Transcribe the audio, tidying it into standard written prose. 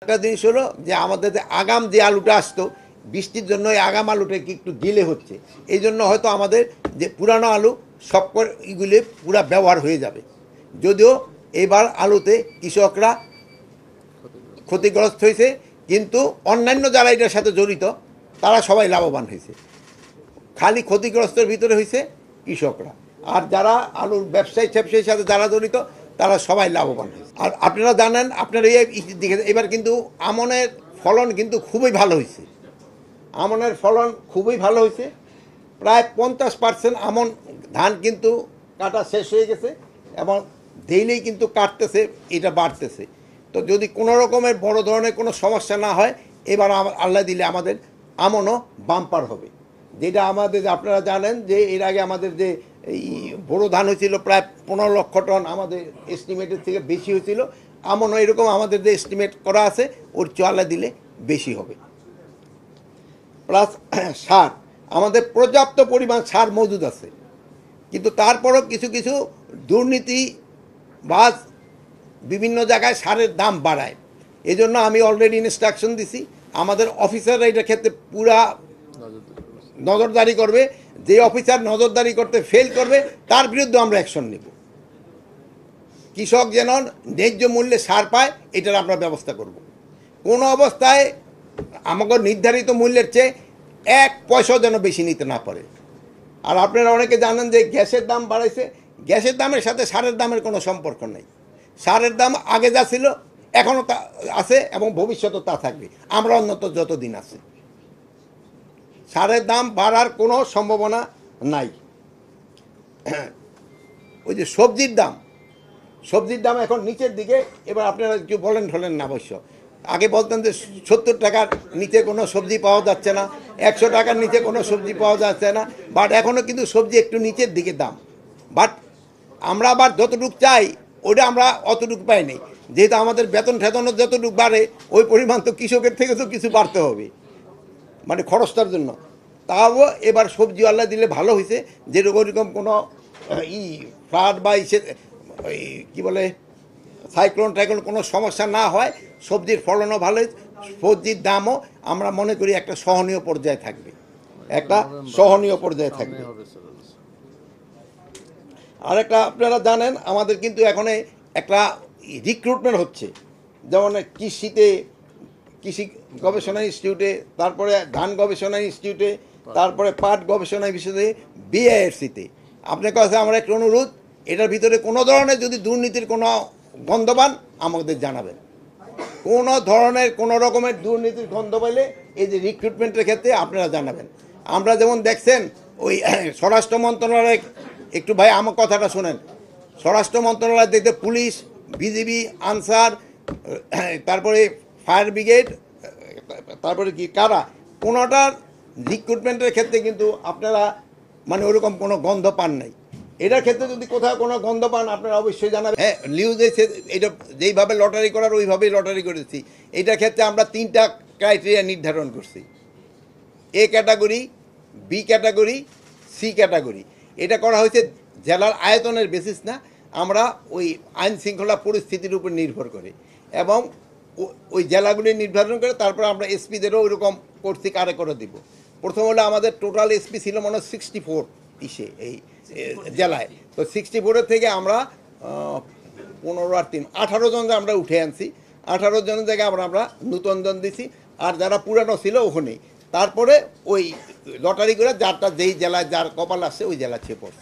একটা জিনিস হলো যে আমাদের যে আগাম যে আলুটা আসতো বৃষ্টির জন্য এই আগাম আলুটা একটু ডিলে হচ্ছে, এই জন্য হয়তো আমাদের যে পুরানো আলু সব এগুলি পুরা ব্যবহার হয়ে যাবে। যদিও এবার আলুতে কৃষকরা ক্ষতিগ্রস্ত হয়েছে, কিন্তু অন্যান্য যারা এটার সাথে জড়িত তারা সবাই লাভবান হয়েছে। খালি ক্ষতিগ্রস্তের ভিতরে হয়েছে কৃষকরা, আর যারা আলুর ব্যবসায়ীর সাথে যারা জড়িত তারা সবাই লাভবান হয়েছে। আর আপনারা জানেন, আপনারা এবার কিন্তু আমনের ফলন কিন্তু খুবই ভালো হয়েছে। আমনের ফলন খুবই ভালো হয়েছে, প্রায় 50% আমন ধান কিন্তু কাটা শেষ হয়ে গেছে এবং ডেইলি কিন্তু কাটতেছে, এটা বাড়তেছে। তো যদি কোনো রকমের বড় ধরনের কোনো সমস্যা না হয়, এবার আল্লাহ দিলে আমাদের আমনও বাম্পার হবে। যেটা আমাদের আপনারা জানেন যে এর আগে আমাদের যে এই বড় ধান হয়েছিল প্রায় 15 লক্ষ টন, আমাদের এস্টিমেটের থেকে বেশি হয়েছিল। আমনও এরকম আমাদের যে এস্টিমেট করা আছে ওর আল্লাহ দিলে বেশি হবে। প্লাস সার, আমাদের পর্যাপ্ত পরিমাণ সার মজুদ আছে, কিন্তু তারপরও কিছু কিছু দুর্নীতি বা বিভিন্ন জায়গায় সারের দাম বাড়ায়। এই জন্য আমি অলরেডি ইনস্ট্রাকশন দিছি, আমাদের অফিসাররা এটার ক্ষেত্রে পুরা নজরদারি করবে। যে অফিসার নজরদারি করতে ফেল করবে তার বিরুদ্ধে আমরা অ্যাকশন নেব। কৃষক যেন ন্যায্য মূল্যে সার পায়, এটার আমরা ব্যবস্থা করব। কোনো অবস্থায় আমাকে নির্ধারিত মূল্যের চেয়ে 1 পয়সাও যেন বেশি নিতে না পারে। আর আপনারা অনেকে জানেন যে গ্যাসের দাম বাড়াইছে, গ্যাসের দামের সাথে সারের দামের কোনো সম্পর্ক নেই। সারের দাম আগে যা ছিল এখনও তা আছে এবং ভবিষ্যতেও তা থাকবে, আমরা অন্তত যতদিন আছে। সারের দাম বাড়ার কোনো সম্ভাবনা নাই। ওই যে সবজির দাম এখন নিচের দিকে। এবার আপনারা কেউ বলেন না অবশ্য, আগে বলতেন যে 70 টাকার নিচে কোনো সবজি পাওয়া যাচ্ছে না, 100 টাকার নিচে কোনো সবজি পাওয়া যাচ্ছে না, বাট এখনও কিন্তু সবজি একটু নিচের দিকে দাম। বাট আমরা আবার যতটুকু চাই ওটা আমরা অতটুকু পাইনি, যেহেতু আমাদের বেতন ঠেতনও যতটুকু বাড়ে ওই পরিমাণ তো কৃষকের থেকে তো কিছু বাড়তে হবে, মানে খরচটার জন্য। তাও এবার সবজি আল্লাহ দিলে ভালো হয়েছে, যেরকম ওইরকম কোনো ফ্লাড বা ওই কী বলে সাইক্লোন কোনো সমস্যা না হয়, সবজির ফলনও ভালো, সবজির দামও আমরা মনে করি একটা সহনীয় পর্যায়ে থাকবে, আর একটা আপনারা জানেন আমাদের কিন্তু এখন একটা রিক্রুটমেন্ট হচ্ছে, যেমন কৃষি গবেষণা ইনস্টিটিউটে, তারপরে ধান গবেষণা ইনস্টিটিউটে, তারপরে পাট গবেষণা ইনস্টিটিউটে, বিআইএফসিতে। আপনার কাছে আমার একটা অনুরোধ, এটার ভিতরে কোনো ধরনের যদি দুর্নীতির কোনো গন্ধ পান আমাদের জানাবেন। কোনো ধরনের কোনো রকমের দুর্নীতির গন্ধ পেলে এই যে রিক্রুটমেন্টের ক্ষেত্রে আপনারা জানাবেন। আমরা যেমন দেখছেন ওই স্বরাষ্ট্র মন্ত্রণালয়, একটু ভাই আমার কথাটা শোনেন, স্বরাষ্ট্র মন্ত্রণালয় দেখতে পুলিশ, বিজিবি, আনসার, তারপরে ফায়ার ব্রিগেড, তারপরে কি কারা, কোনোটার রিক্রুটমেন্টের ক্ষেত্রে কিন্তু আপনারা মানে ওরকম কোনো গন্ধ পান নাই। এটার ক্ষেত্রে যদি কোথাও কোনো গন্ধ পান আপনারা অবশ্যই জানাবেন। হ্যাঁ, নিউজে এটা যেইভাবে লটারি করার ওইভাবেই লটারি করেছি। এটার ক্ষেত্রে আমরা 3টা ক্রাইটেরিয়া নির্ধারণ করছি: A category, B category, C category. এটা করা হয়েছে জেলার আয়তনের বেসিস না, আমরা ওই আইন শৃঙ্খলা পরিস্থিতির উপর নির্ভর করে এবং ওই জেলাগুলি নির্ধারণ করে তারপর আমরা এসপিদেরও ওইরকম করছি কারে করে দিব। প্রথম হলো আমাদের টোটাল এসপি ছিল মনে হয় 64 এই জেলায়। তো 64-এর থেকে আমরা 15 আর 3 18 জন আমরা উঠে আনছি। 18 জনের জায়গায় আমরা নূতন জন দিছি, আর যারা পুরানো ছিল ওখানেই। তারপরে ওই লটারি করে যারটা যেই জেলায় যার কপাল আসছে ওই জেলা ছেপড়।